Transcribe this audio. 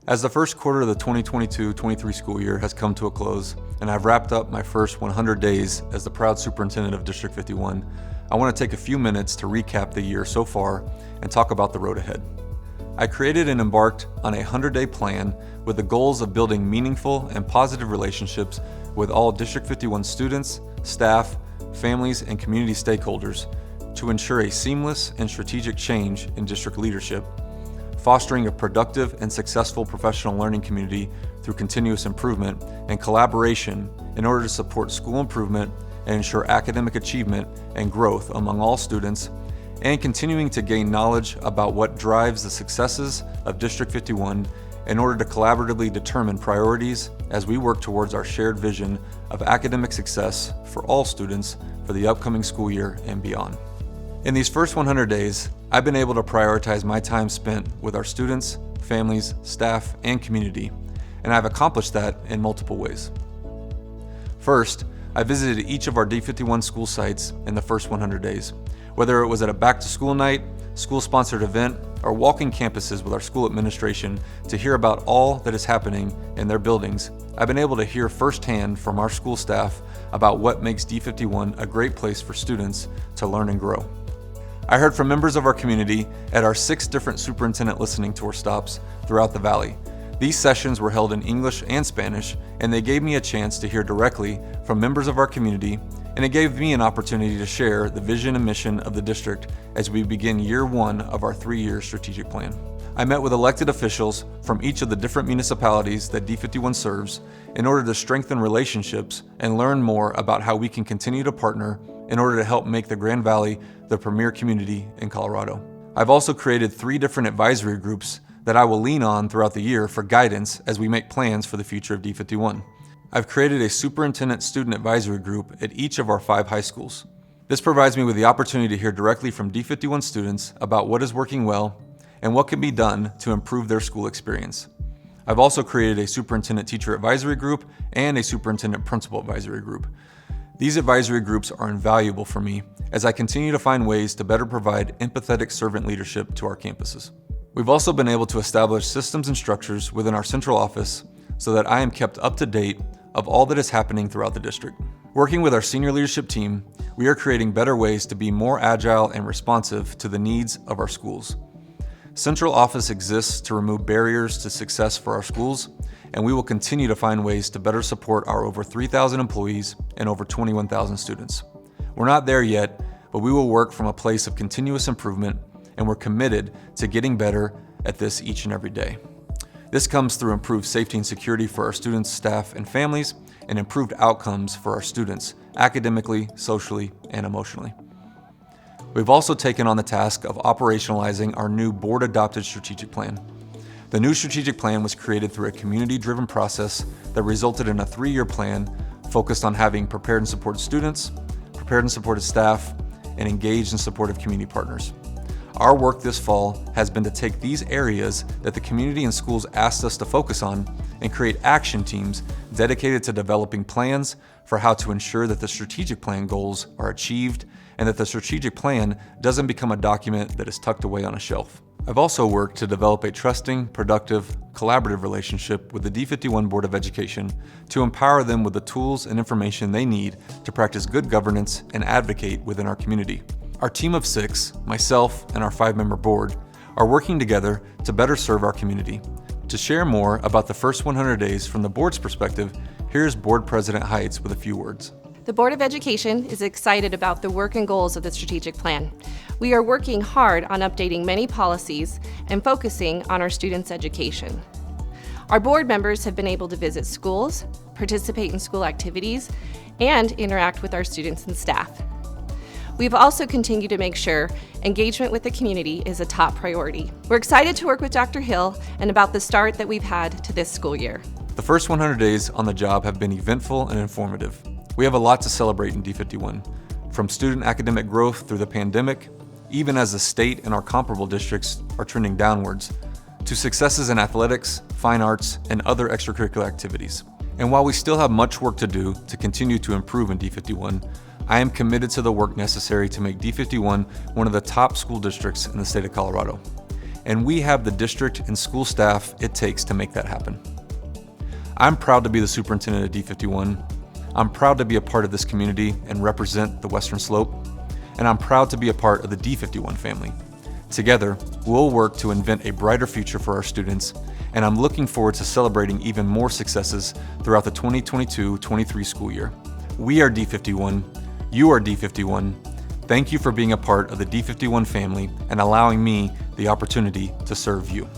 As the first quarter of the 2022-23 school year has come to a close, and I've wrapped up my first 100 days as the proud superintendent of District 51, I want to take a few minutes to recap the year so far and talk about the road ahead. I created and embarked on a 100-day plan with the goals of building meaningful and positive relationships with all District 51 students, staff, families, and community stakeholders to ensure a seamless and strategic change in district leadership, fostering a productive and successful professional learning community through continuous improvement and collaboration in order to support school improvement and ensure academic achievement and growth among all students, and continuing to gain knowledge about what drives the successes of District 51 in order to collaboratively determine priorities as we work towards our shared vision of academic success for all students for the upcoming school year and beyond. In these first 100 days, I've been able to prioritize my time spent with our students, families, staff, and community, and I've accomplished that in multiple ways. First, I visited each of our D51 school sites in the first 100 days, whether it was at a back-to-school night, school-sponsored event, or walking campuses with our school administration to hear about all that is happening in their buildings. I've been able to hear firsthand from our school staff about what makes D51 a great place for students to learn and grow. I heard from members of our community at our 6 different superintendent listening tour stops throughout the Valley. These sessions were held in English and Spanish, and they gave me a chance to hear directly from members of our community, and it gave me an opportunity to share the vision and mission of the district as we begin year 1 of our 3-year strategic plan. I met with elected officials from each of the different municipalities that D51 serves in order to strengthen relationships and learn more about how we can continue to partner in order to help make the Grand Valley the premier community in Colorado. I've also created 3 different advisory groups that I will lean on throughout the year for guidance as we make plans for the future of D51. I've created a superintendent student advisory group at each of our 5 high schools. This provides me with the opportunity to hear directly from D51 students about what is working well and what can be done to improve their school experience. I've also created a superintendent teacher advisory group and a superintendent principal advisory group. These advisory groups are invaluable for me as I continue to find ways to better provide empathetic servant leadership to our campuses. We've also been able to establish systems and structures within our central office so that I am kept up to date of all that is happening throughout the district. Working with our senior leadership team, we are creating better ways to be more agile and responsive to the needs of our schools. Central office exists to remove barriers to success for our schools, and we will continue to find ways to better support our over 3,000 employees and over 21,000 students. We're not there yet, but we will work from a place of continuous improvement, and we're committed to getting better at this each and every day. This comes through improved safety and security for our students, staff, and families, and improved outcomes for our students, academically, socially, and emotionally. We've also taken on the task of operationalizing our new board-adopted strategic plan. The new strategic plan was created through a community-driven process that resulted in a 3-year plan focused on having prepared and supported students, prepared and supported staff, and engaged and supportive community partners. Our work this fall has been to take these areas that the community and schools asked us to focus on and create action teams dedicated to developing plans for how to ensure that the strategic plan goals are achieved and that the strategic plan doesn't become a document that is tucked away on a shelf. I've also worked to develop a trusting, productive, collaborative relationship with the D51 Board of Education to empower them with the tools and information they need to practice good governance and advocate within our community. Our team of 6, myself and our 5-member board, are working together to better serve our community. To share more about the first 100 days from the board's perspective, here's Board President Heights with a few words. The Board of Education is excited about the work and goals of the strategic plan. We are working hard on updating many policies and focusing on our students' education. Our board members have been able to visit schools, participate in school activities, and interact with our students and staff. We've also continued to make sure engagement with the community is a top priority. We're excited to work with Dr. Hill and about the start that we've had to this school year. The first 100 days on the job have been eventful and informative. We have a lot to celebrate in D51, from student academic growth through the pandemic, even as the state and our comparable districts are trending downwards, to successes in athletics, fine arts, and other extracurricular activities. And while we still have much work to do to continue to improve in D51, I am committed to the work necessary to make D51 one of the top school districts in the state of Colorado. and we have the district and school staff it takes to make that happen. I'm proud to be the superintendent of D51. I'm proud to be a part of this community and represent the Western Slope, and I'm proud to be a part of the D51 family. Together, we'll work to invent a brighter future for our students, and I'm looking forward to celebrating even more successes throughout the 2022-23 school year. We are D51, you are D51. Thank you for being a part of the D51 family and allowing me the opportunity to serve you.